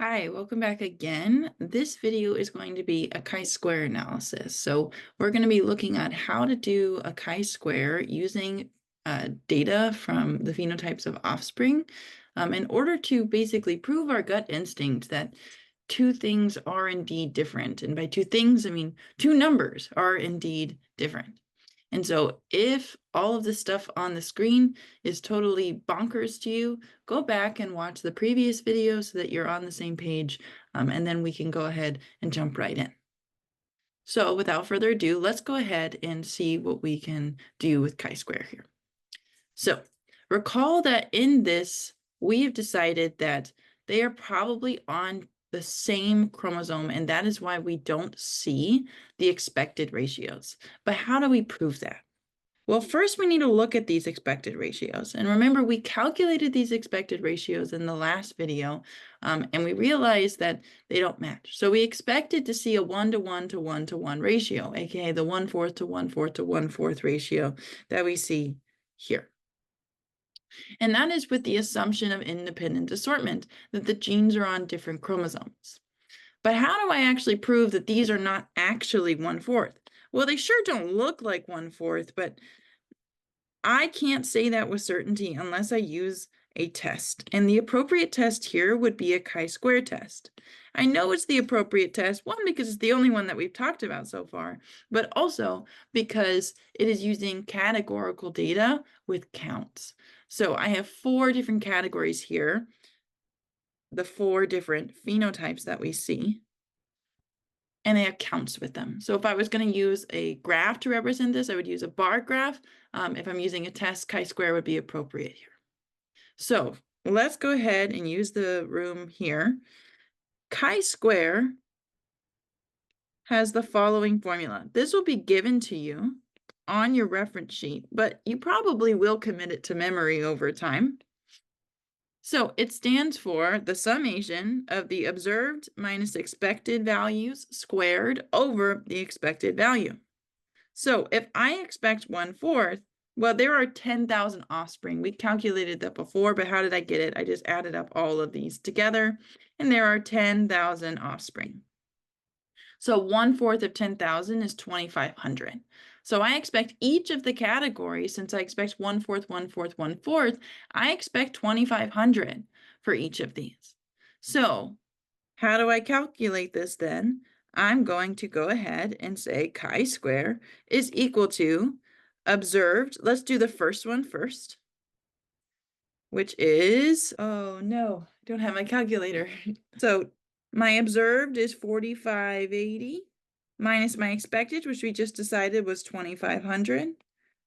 Hi, welcome back again. This video is going to be a chi-square analysis. So we're going to be looking at how to do a chi-square using data from the phenotypes of offspring in order to basically prove our gut instinct that two things are indeed different. And by two things, I mean two numbers are indeed different. And so if all of this stuff on the screen is totally bonkers to you, go back and watch the previous video so that you're on the same page, and then we can go ahead and jump right in. So without further ado, let's go ahead and see what we can do with chi-square here. So recall that in this, we have decided that they are probably on the same chromosome, and that is why we don't see the expected ratios. But how do we prove that? Well, first we need to look at these expected ratios. And remember, we calculated these expected ratios in the last video, and we realized that they don't match. So we expected to see a 1-to-1 to 1-to-1 ratio, aka the 1/4 to 1/4 to 1/4 ratio that we see here. And that is with the assumption of independent assortment, that the genes are on different chromosomes. But how do I actually prove that these are not actually 1/4? Well, they sure don't look like 1/4, but I can't say that with certainty unless I use a test. And the appropriate test here would be a chi-square test. I know it's the appropriate test, one, because it's the only one that we've talked about so far, but also because it is using categorical data with counts. So I have 4 different categories here, the 4 different phenotypes that we see, and they have counts with them. So if I was going to use a graph to represent this, I would use a bar graph. If I'm using a test, chi-square would be appropriate here. So let's go ahead and use the room here. Chi-square has the following formula. This will be given to you on your reference sheet, but you probably will commit it to memory over time. So it stands for the summation of the observed minus expected values squared over the expected value. So if I expect 1/4, well, there are 10,000 offspring. We calculated that before, but how did I get it? I just added up all of these together, and there are 10,000 offspring. So 1/4 of 10,000 is 2,500. So I expect each of the categories, since I expect 1/4, 1/4, 1/4, I expect 2,500 for each of these. So how do I calculate this then? I'm going to go ahead and say chi-square is equal to observed. Let's do the first one first, which is, oh no, I don't have my calculator. So my observed is 4,580 minus my expected, which we just decided was 2,500,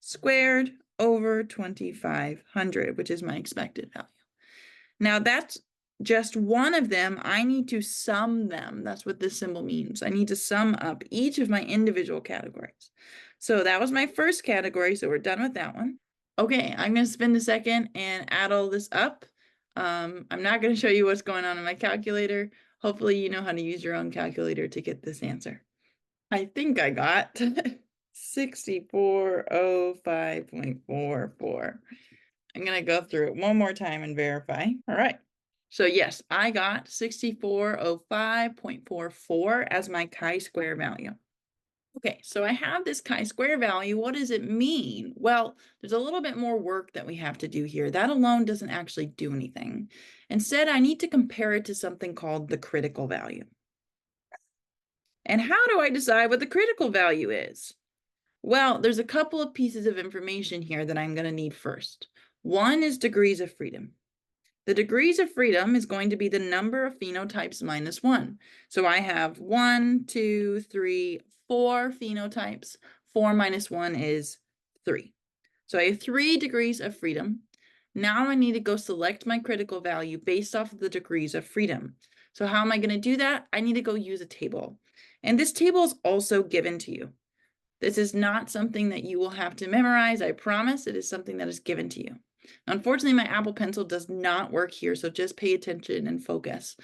squared over 2,500, which is my expected value. Now that's just one of them. I need to sum them. That's what this symbol means. I need to sum up each of my individual categories. So that was my first category, so we're done with that one. Okay, I'm going to spend a second and add all this up. I'm not going to show you what's going on in my calculator. Hopefully you know how to use your own calculator to get this answer. I think I got 6405.44. I'm going to go through it one more time and verify. All right. So yes, I got 6405.44 as my chi-square value. Okay, so I have this chi-square value. What does it mean? Well, there's a little bit more work that we have to do here. That alone doesn't actually do anything. Instead, I need to compare it to something called the critical value. And how do I decide what the critical value is? Well, there's a couple of pieces of information here that I'm going to need first. One is degrees of freedom. The degrees of freedom is going to be the number of phenotypes minus 1. So I have 1, 2, 3, 4 phenotypes. 4 minus 1 is 3. So I have 3 degrees of freedom. Now I need to go select my critical value based off of the degrees of freedom. So how am I going to do that? I need to go use a table. And this table is also given to you. This is not something that you will have to memorize. I promise it is something that is given to you. Unfortunately, my Apple Pencil does not work here, so just pay attention and focus.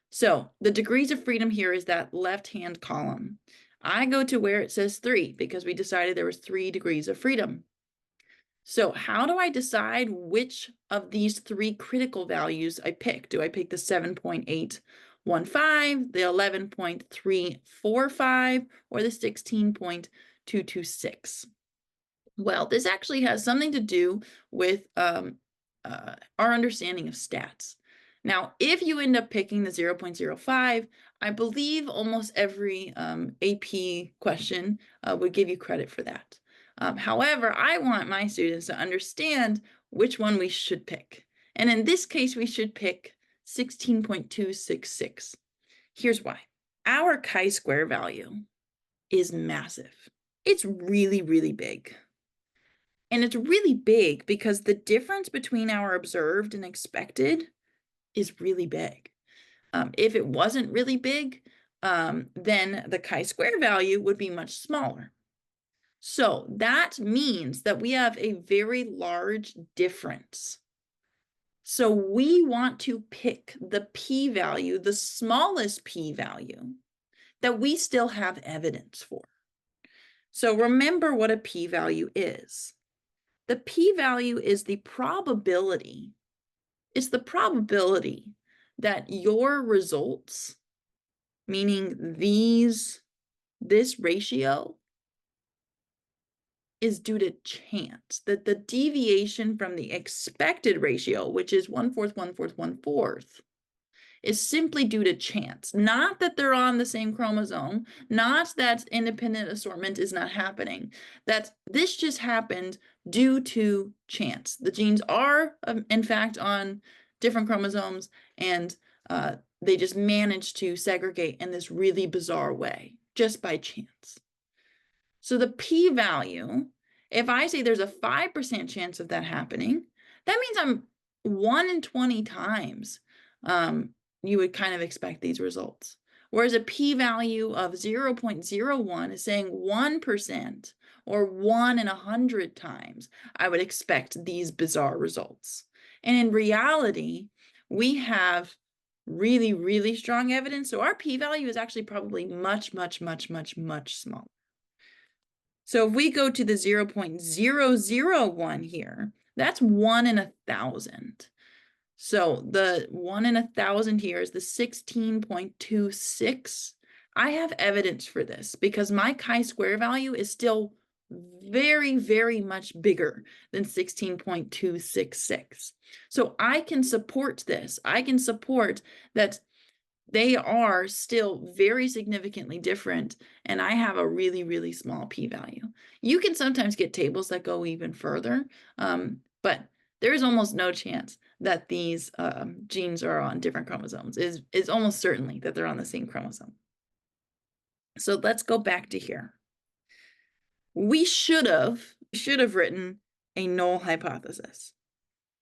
So the degrees of freedom here is that left-hand column. I go to where it says 3 because we decided there was 3 degrees of freedom. So how do I decide which of these three critical values I pick? Do I pick the 7.815, the 11.345, or the 16.226? Well, this actually has something to do with our understanding of stats. Now, if you end up picking the 0.05, I believe almost every AP question would give you credit for that. However, I want my students to understand which one we should pick. And in this case, we should pick 16.266. Here's why. Our chi-square value is massive. It's really, really big. And it's really big because the difference between our observed and expected is really big. If it wasn't really big, then the chi-square value would be much smaller. So that means that we have a very large difference. So we want to pick the p-value, the smallest p-value that we still have evidence for. So remember what a p-value is. The p-value is the probability. It's the probability that your results, meaning this ratio, is due to chance, that the deviation from the expected ratio, which is 1/4, 1/4, 1/4, is simply due to chance. Not that they're on the same chromosome, not that independent assortment is not happening, that this just happened due to chance. The genes are, in fact, on different chromosomes, and they just managed to segregate in this really bizarre way, just by chance. So the p-value, if I say there's a 5% chance of that happening, that means I'm 1 in 20 times you would kind of expect these results. Whereas a p-value of 0.01 is saying 1% or 1 in 100 times I would expect these bizarre results. And in reality, we have really, really strong evidence. So our p-value is actually probably much, much, much, much, much smaller. So if we go to the 0.001 here, that's 1 in 1,000. So the 1 in 1,000 here is the 16.26. I have evidence for this because my chi-square value is still very, very much bigger than 16.266. So I can support this. I can support that they are still very significantly different, and I have a really, really small p-value. You can sometimes get tables that go even further, but there is almost no chance that these genes are on different chromosomes. It's almost certainly that they're on the same chromosome. So let's go back to here. We should have written a null hypothesis.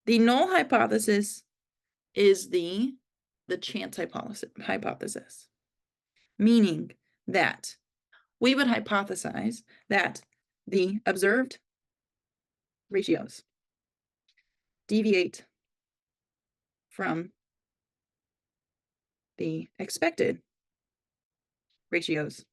The null hypothesis is the chance hypothesis, meaning that we would hypothesize that the observed ratios deviate from the expected ratios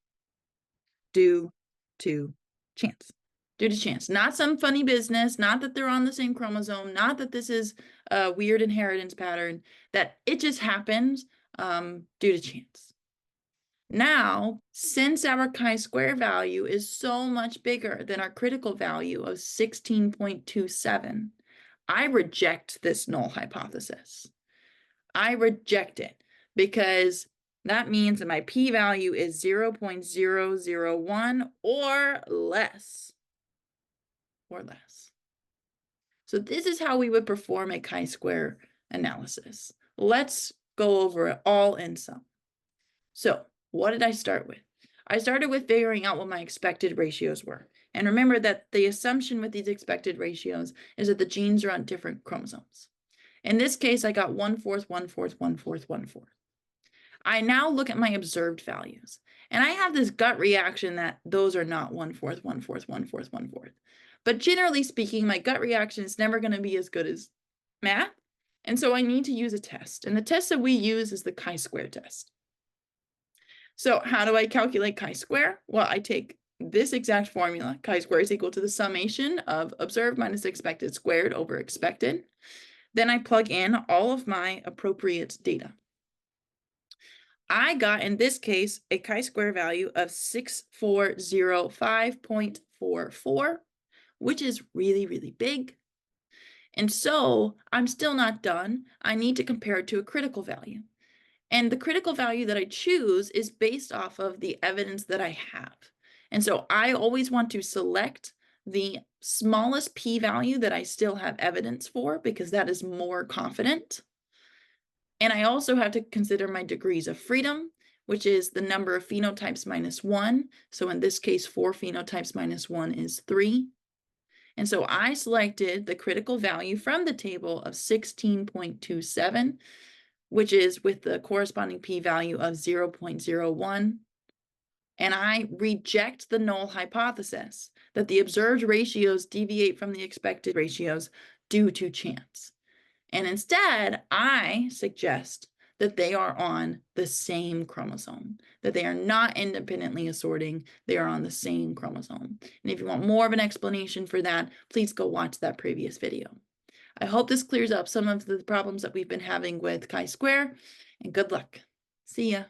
due to chance. Due to chance, not some funny business, not that they're on the same chromosome, not that this is a weird inheritance pattern, that it just happens due to chance. Now, since our chi-square value is so much bigger than our critical value of 16.27, I reject this null hypothesis. I reject it because that means that my p-value is 0.001 or less. So this is how we would perform a chi-square analysis. Let's go over it all in sum. So what did I start with? I started with figuring out what my expected ratios were. And remember that the assumption with these expected ratios is that the genes are on different chromosomes. In this case, I got 1/4, 1/4, 1/4, 1/4. I now look at my observed values, and I have this gut reaction that those are not 1/4, 1/4, 1/4, 1/4. But generally speaking, my gut reaction is never going to be as good as math, and so I need to use a test. And the test that we use is the chi-square test. So how do I calculate chi-square? Well, I take this exact formula, chi-square is equal to the summation of observed minus expected squared over expected. Then I plug in all of my appropriate data. I got, in this case, a chi-square value of 6405.44, which is really, really big. And so I'm still not done. I need to compare it to a critical value. And the critical value that I choose is based off of the evidence that I have. And so I always want to select the smallest p-value that I still have evidence for, because that is more confident. And I also have to consider my degrees of freedom, which is the number of phenotypes minus 1. So in this case, 4 phenotypes minus 1 is 3. And so I selected the critical value from the table of 16.27, which is with the corresponding p-value of 0.01. And I reject the null hypothesis that the observed ratios deviate from the expected ratios due to chance. And instead, I suggest that they are on the same chromosome, that they are not independently assorting, they are on the same chromosome. And if you want more of an explanation for that, please go watch that previous video. I hope this clears up some of the problems that we've been having with chi-square, and good luck. See ya.